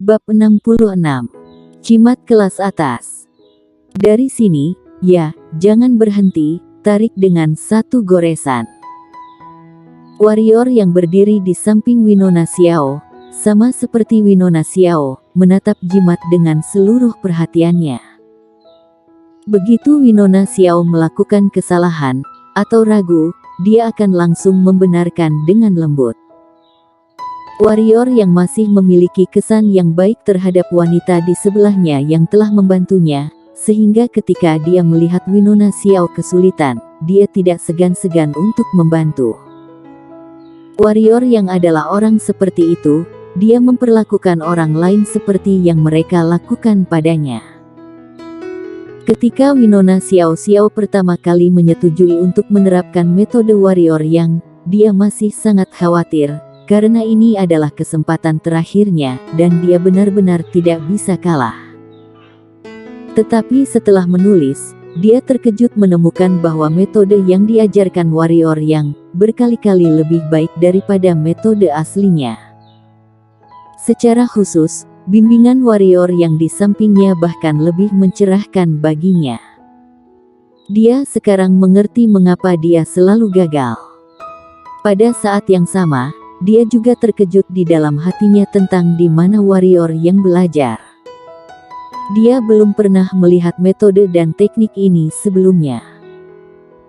Bab 66. Cimat kelas atas. Dari sini, ya, jangan berhenti, tarik dengan satu goresan. Warrior yang berdiri di samping Winona Xiao, sama seperti Winona Xiao, menatap jimat dengan seluruh perhatiannya. Begitu Winona Xiao melakukan kesalahan, atau ragu, dia akan langsung membenarkan dengan lembut. Warrior yang masih memiliki kesan yang baik terhadap wanita di sebelahnya yang telah membantunya, sehingga ketika dia melihat Winona Xiao kesulitan, dia tidak segan-segan untuk membantu. Warrior yang adalah orang seperti itu, dia memperlakukan orang lain seperti yang mereka lakukan padanya. Ketika Winona Xiao pertama kali menyetujui untuk menerapkan metode warrior yang, dia masih sangat khawatir, karena ini adalah kesempatan terakhirnya, dan dia benar-benar tidak bisa kalah. Tetapi setelah menulis, dia terkejut menemukan bahwa metode yang diajarkan warrior yang, berkali-kali lebih baik daripada metode aslinya. Secara khusus, bimbingan warrior yang di sampingnya bahkan lebih mencerahkan baginya. Dia sekarang mengerti mengapa dia selalu gagal. Pada saat yang sama, dia juga terkejut di dalam hatinya tentang di mana warrior yang belajar. Dia belum pernah melihat metode dan teknik ini sebelumnya.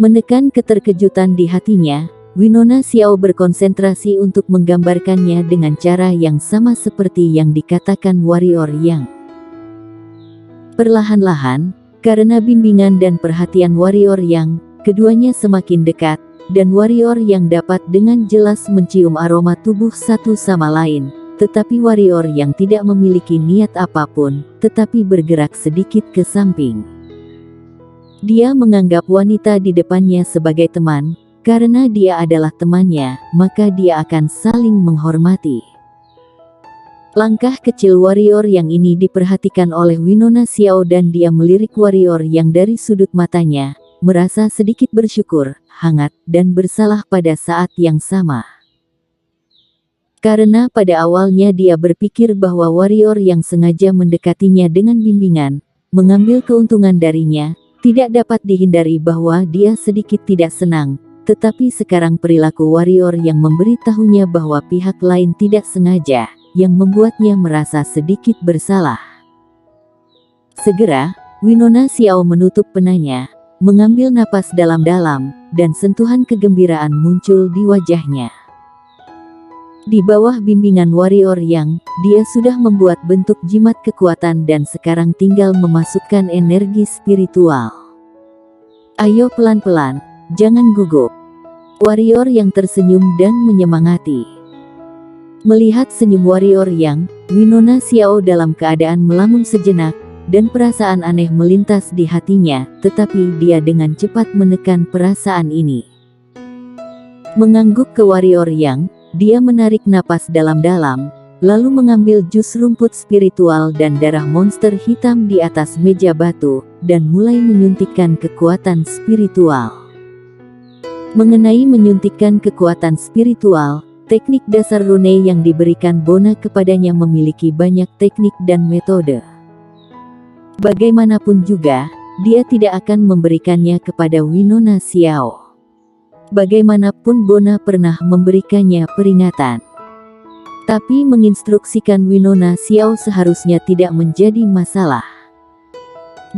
Menekan keterkejutan di hatinya, Winona Xiao berkonsentrasi untuk menggambarkannya dengan cara yang sama seperti yang dikatakan warrior yang. Perlahan-lahan, karena bimbingan dan perhatian warrior yang, keduanya semakin dekat, dan warrior yang dapat dengan jelas mencium aroma tubuh satu sama lain, tetapi warrior yang tidak memiliki niat apapun, tetapi bergerak sedikit ke samping. Dia menganggap wanita di depannya sebagai teman, karena dia adalah temannya, maka dia akan saling menghormati. Langkah kecil warrior yang ini diperhatikan oleh Winona Xiao dan dia melirik warrior yang dari sudut matanya, merasa sedikit bersyukur, hangat, dan bersalah pada saat yang sama. Karena pada awalnya dia berpikir bahwa warrior yang sengaja mendekatinya dengan bimbingan, mengambil keuntungan darinya, tidak dapat dihindari bahwa dia sedikit tidak senang, tetapi sekarang perilaku warrior yang memberitahunya bahwa pihak lain tidak sengaja, yang membuatnya merasa sedikit bersalah. Segera, Winona Xiao menutup penanya, mengambil napas dalam-dalam, dan sentuhan kegembiraan muncul di wajahnya. Di bawah bimbingan warrior yang, dia sudah membuat bentuk jimat kekuatan dan sekarang tinggal memasukkan energi spiritual. Ayo pelan-pelan, jangan gugup. Warrior yang tersenyum dan menyemangati. Melihat senyum warrior yang, Winona Xiao dalam keadaan melamun sejenak, dan perasaan aneh melintas di hatinya, tetapi dia dengan cepat menekan perasaan ini. Mengangguk ke warrior yang, dia menarik napas dalam-dalam, lalu mengambil jus rumput spiritual dan darah monster hitam di atas meja batu, dan mulai menyuntikkan kekuatan spiritual. Mengenai menyuntikkan kekuatan spiritual, teknik dasar rune yang diberikan Bona kepadanya memiliki banyak teknik dan metode. Bagaimanapun juga, dia tidak akan memberikannya kepada Winona Xiao. Bagaimanapun Bona pernah memberikannya peringatan. Tapi menginstruksikan Winona Xiao seharusnya tidak menjadi masalah.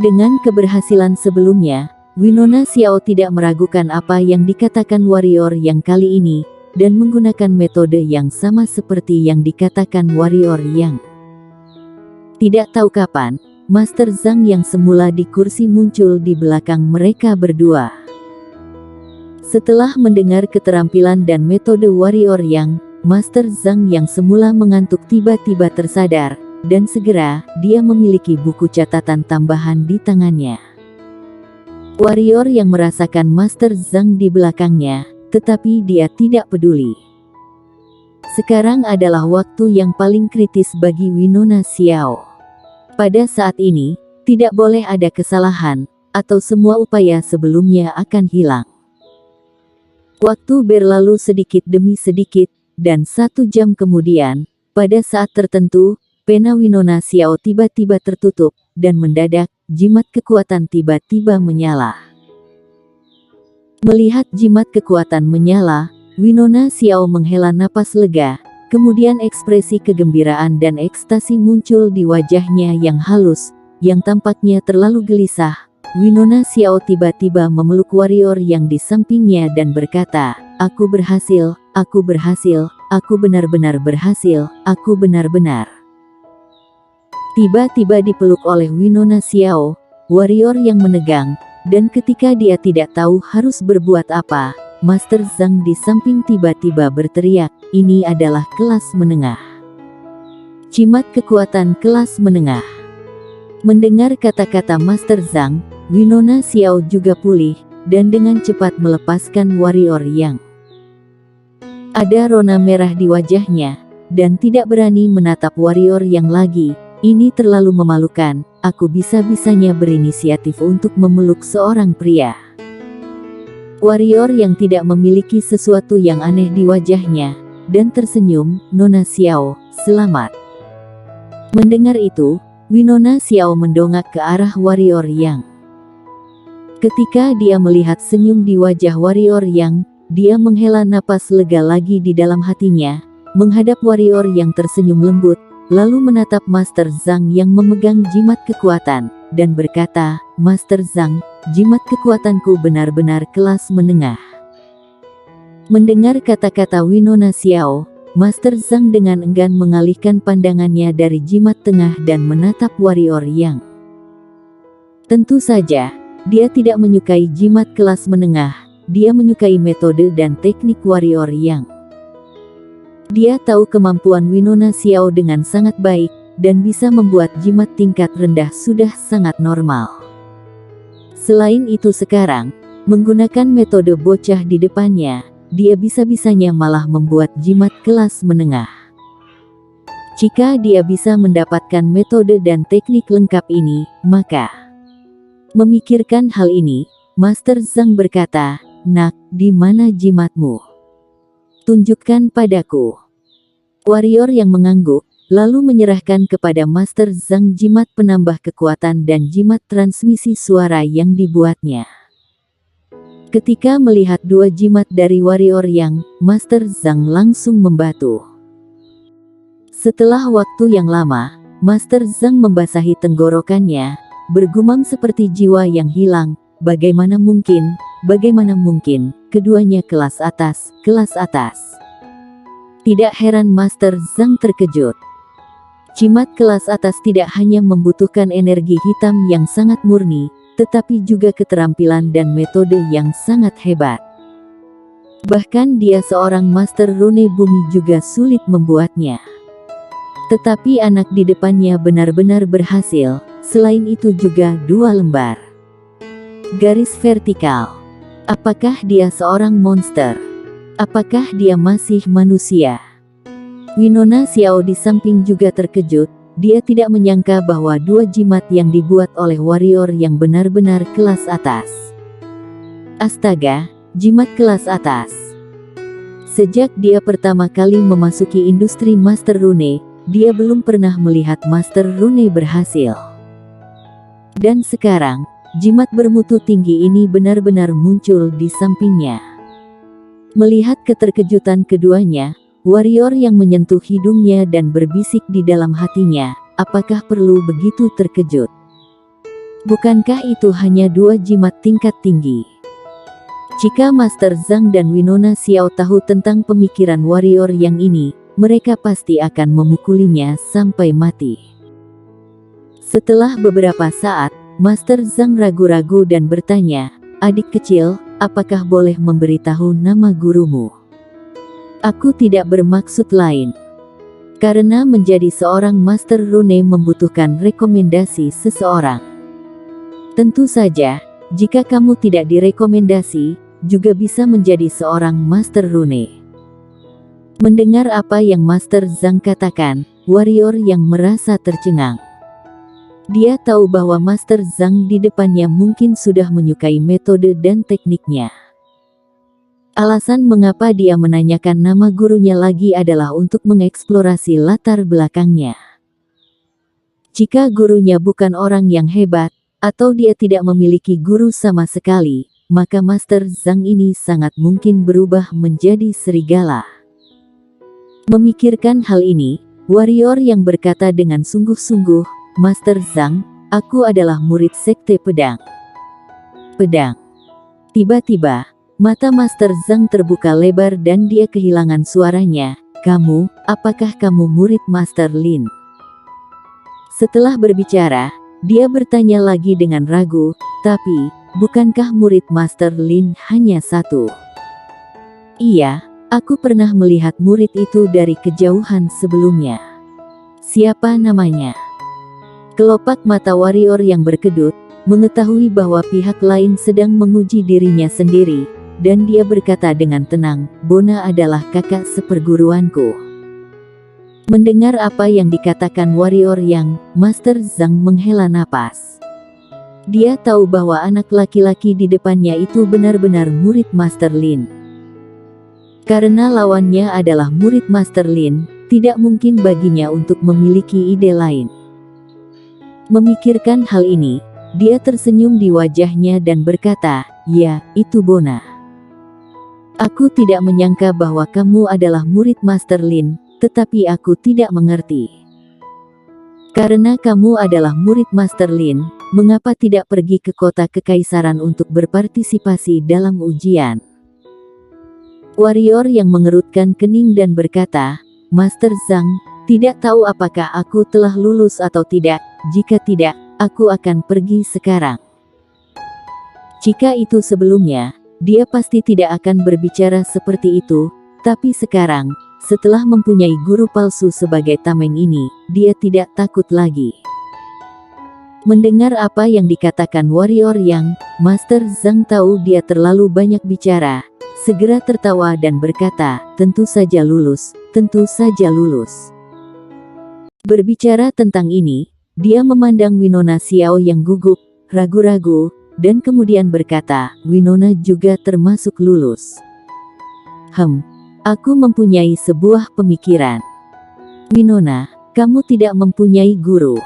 Dengan keberhasilan sebelumnya, Winona Xiao tidak meragukan apa yang dikatakan warrior yang kali ini, dan menggunakan metode yang sama seperti yang dikatakan warrior yang. Tidak tahu kapan, Master Zhang yang semula di kursi muncul di belakang mereka berdua. Setelah mendengar keterampilan dan metode warrior yang, Master Zhang yang semula mengantuk tiba-tiba tersadar, dan segera, dia memiliki buku catatan tambahan di tangannya. Warrior yang merasakan Master Zhang di belakangnya, tetapi dia tidak peduli. Sekarang adalah waktu yang paling kritis bagi Winona Xiao. Pada saat ini, tidak boleh ada kesalahan, atau semua upaya sebelumnya akan hilang. Waktu berlalu sedikit demi sedikit, dan 1 jam kemudian, pada saat tertentu, Pena Winona Xiao tiba-tiba tertutup, dan mendadak, jimat kekuatan tiba-tiba menyala. Melihat jimat kekuatan menyala, Winona Xiao menghela napas lega, kemudian ekspresi kegembiraan dan ekstasi muncul di wajahnya yang halus, yang tampaknya terlalu gelisah. Winona Xiao tiba-tiba memeluk warrior yang di sampingnya dan berkata, "Aku berhasil, aku berhasil, aku benar-benar berhasil, aku benar-benar." Tiba-tiba dipeluk oleh Winona Xiao, warrior yang menegang, dan ketika dia tidak tahu harus berbuat apa, Master Zhang di samping tiba-tiba berteriak, "Ini adalah kelas menengah. Jimat kekuatan kelas menengah." Mendengar kata-kata Master Zhang, Winona Xiao juga pulih, dan dengan cepat melepaskan warrior yang ada rona merah di wajahnya, dan tidak berani menatap warrior yang lagi. "Ini terlalu memalukan, aku bisa-bisanya berinisiatif untuk memeluk seorang pria." Warrior yang tidak memiliki sesuatu yang aneh di wajahnya, dan tersenyum, "Nona Xiao, selamat." Mendengar itu, Winona Xiao mendongak ke arah warrior yang. Ketika dia melihat senyum di wajah warrior yang, dia menghela napas lega lagi di dalam hatinya, menghadap warrior yang tersenyum lembut, lalu menatap Master Zhang yang memegang jimat kekuatan, dan berkata, "Master Zhang, jimat kekuatanku benar-benar kelas menengah." Mendengar kata-kata Winona Xiao, Master Zhang dengan enggan mengalihkan pandangannya dari jimat tengah dan menatap warrior yang. Tentu saja, dia tidak menyukai jimat kelas menengah, dia menyukai metode dan teknik warrior yang. Dia tahu kemampuan Winona Xiao dengan sangat baik, dan bisa membuat jimat tingkat rendah sudah sangat normal. Selain itu sekarang, menggunakan metode bocah di depannya, dia bisa-bisanya malah membuat jimat kelas menengah. Jika dia bisa mendapatkan metode dan teknik lengkap ini, maka memikirkan hal ini, Master Zhang berkata, "Nak, di mana jimatmu? Tunjukkan padaku." Warrior yang mengangguk, lalu menyerahkan kepada Master Zhang jimat penambah kekuatan dan jimat transmisi suara yang dibuatnya. Ketika melihat dua jimat dari warrior yang, Master Zhang langsung membatu. Setelah waktu yang lama, Master Zhang membasahi tenggorokannya, bergumam seperti jiwa yang hilang, bagaimana mungkin, keduanya kelas atas, kelas atas. Tidak heran Master Zhang terkejut. Jimat kelas atas tidak hanya membutuhkan energi hitam yang sangat murni, tetapi juga keterampilan dan metode yang sangat hebat. Bahkan dia seorang master rune bumi juga sulit membuatnya. Tetapi anak di depannya benar-benar berhasil, selain itu juga 2 lembar garis vertikal. Apakah dia seorang monster? Apakah dia masih manusia? Winona Xiao di samping juga terkejut, dia tidak menyangka bahwa 2 jimat yang dibuat oleh warrior yang benar-benar kelas atas. Astaga, jimat kelas atas. Sejak dia pertama kali memasuki industri Master Rune, dia belum pernah melihat Master Rune berhasil. Dan sekarang, jimat bermutu tinggi ini benar-benar muncul di sampingnya. Melihat keterkejutan keduanya, warrior yang menyentuh hidungnya dan berbisik di dalam hatinya, apakah perlu begitu terkejut? Bukankah itu hanya 2 jimat tingkat tinggi? Jika Master Zhang dan Winona Xiao tahu tentang pemikiran warrior yang ini, mereka pasti akan memukulinya sampai mati. Setelah beberapa saat, Master Zhang ragu-ragu dan bertanya, "Adik kecil, apakah boleh memberitahu nama gurumu?" "Aku tidak bermaksud lain. Karena menjadi seorang Master Rune membutuhkan rekomendasi seseorang. Tentu saja, jika kamu tidak direkomendasi, juga bisa menjadi seorang Master Rune." Mendengar apa yang Master Zhang katakan, warrior yang merasa tercengang. Dia tahu bahwa Master Zhang di depannya mungkin sudah menyukai metode dan tekniknya. Alasan mengapa dia menanyakan nama gurunya lagi adalah untuk mengeksplorasi latar belakangnya. Jika gurunya bukan orang yang hebat, atau dia tidak memiliki guru sama sekali, maka Master Zhang ini sangat mungkin berubah menjadi serigala. Memikirkan hal ini, warrior yang berkata dengan sungguh-sungguh, "Master Zhang, aku adalah murid Sekte Pedang." Pedang. Tiba-tiba, mata Master Zhang terbuka lebar dan dia kehilangan suaranya. "Kamu, apakah kamu murid Master Lin?" Setelah berbicara, dia bertanya lagi dengan ragu, "Tapi, bukankah murid Master Lin hanya satu?" "Iya, aku pernah melihat murid itu dari kejauhan sebelumnya." "Siapa namanya?" Kelopak mata warrior yang berkedut, mengetahui bahwa pihak lain sedang menguji dirinya sendiri, dan dia berkata dengan tenang, "Bona adalah kakak seperguruanku." Mendengar apa yang dikatakan warrior yang, Master Zhang menghela napas. Dia tahu bahwa anak laki-laki di depannya itu benar-benar murid Master Lin. Karena lawannya adalah murid Master Lin, tidak mungkin baginya untuk memiliki ide lain. Memikirkan hal ini, dia tersenyum di wajahnya dan berkata, "Ya, itu Bona. Aku tidak menyangka bahwa kamu adalah murid Master Lin, tetapi aku tidak mengerti. Karena kamu adalah murid Master Lin, mengapa tidak pergi ke kota kekaisaran untuk berpartisipasi dalam ujian?" Warrior yang mengerutkan kening dan berkata, "Master Zhang, tidak tahu apakah aku telah lulus atau tidak. Jika tidak, aku akan pergi sekarang." Jika itu sebelumnya, dia pasti tidak akan berbicara seperti itu, tapi sekarang, setelah mempunyai guru palsu sebagai tameng ini, dia tidak takut lagi. Mendengar apa yang dikatakan warrior yang, Master Zhang tahu dia terlalu banyak bicara, segera tertawa dan berkata, "Tentu saja lulus, tentu saja lulus." Berbicara tentang ini, dia memandang Winona Xiao yang gugup, ragu-ragu, dan kemudian berkata, "Winona juga termasuk lulus." Aku mempunyai sebuah pemikiran. Winona, kamu tidak mempunyai guru.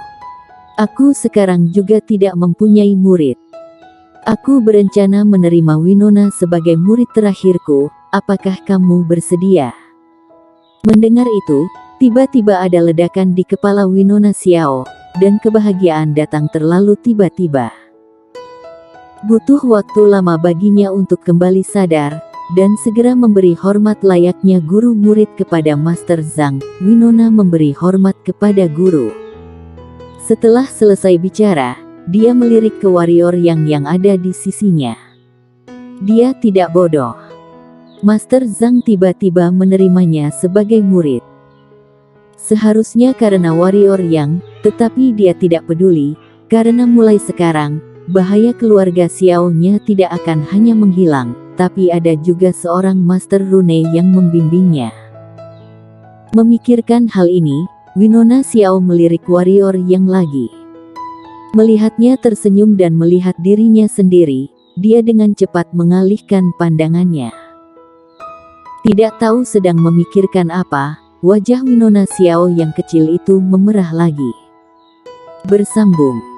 Aku sekarang juga tidak mempunyai murid. Aku berencana menerima Winona sebagai murid terakhirku, apakah kamu bersedia?" Mendengar itu, tiba-tiba ada ledakan di kepala Winona Xiao, dan kebahagiaan datang terlalu tiba-tiba. Butuh waktu lama baginya untuk kembali sadar, dan segera memberi hormat layaknya guru murid kepada Master Zhang. Winona memberi hormat kepada guru. Setelah selesai bicara, dia melirik ke warrior yang ada di sisinya. Dia tidak bodoh. Master Zhang tiba-tiba menerimanya sebagai murid. Seharusnya karena warrior yang, tetapi dia tidak peduli, karena mulai sekarang, bahaya keluarga Xiao-nya tidak akan hanya menghilang, tapi ada juga seorang Master Rune yang membimbingnya. Memikirkan hal ini, Winona Xiao melirik warrior yang lagi. Melihatnya tersenyum dan melihat dirinya sendiri, dia dengan cepat mengalihkan pandangannya. Tidak tahu sedang memikirkan apa, wajah Winona Xiao yang kecil itu memerah lagi. Bersambung.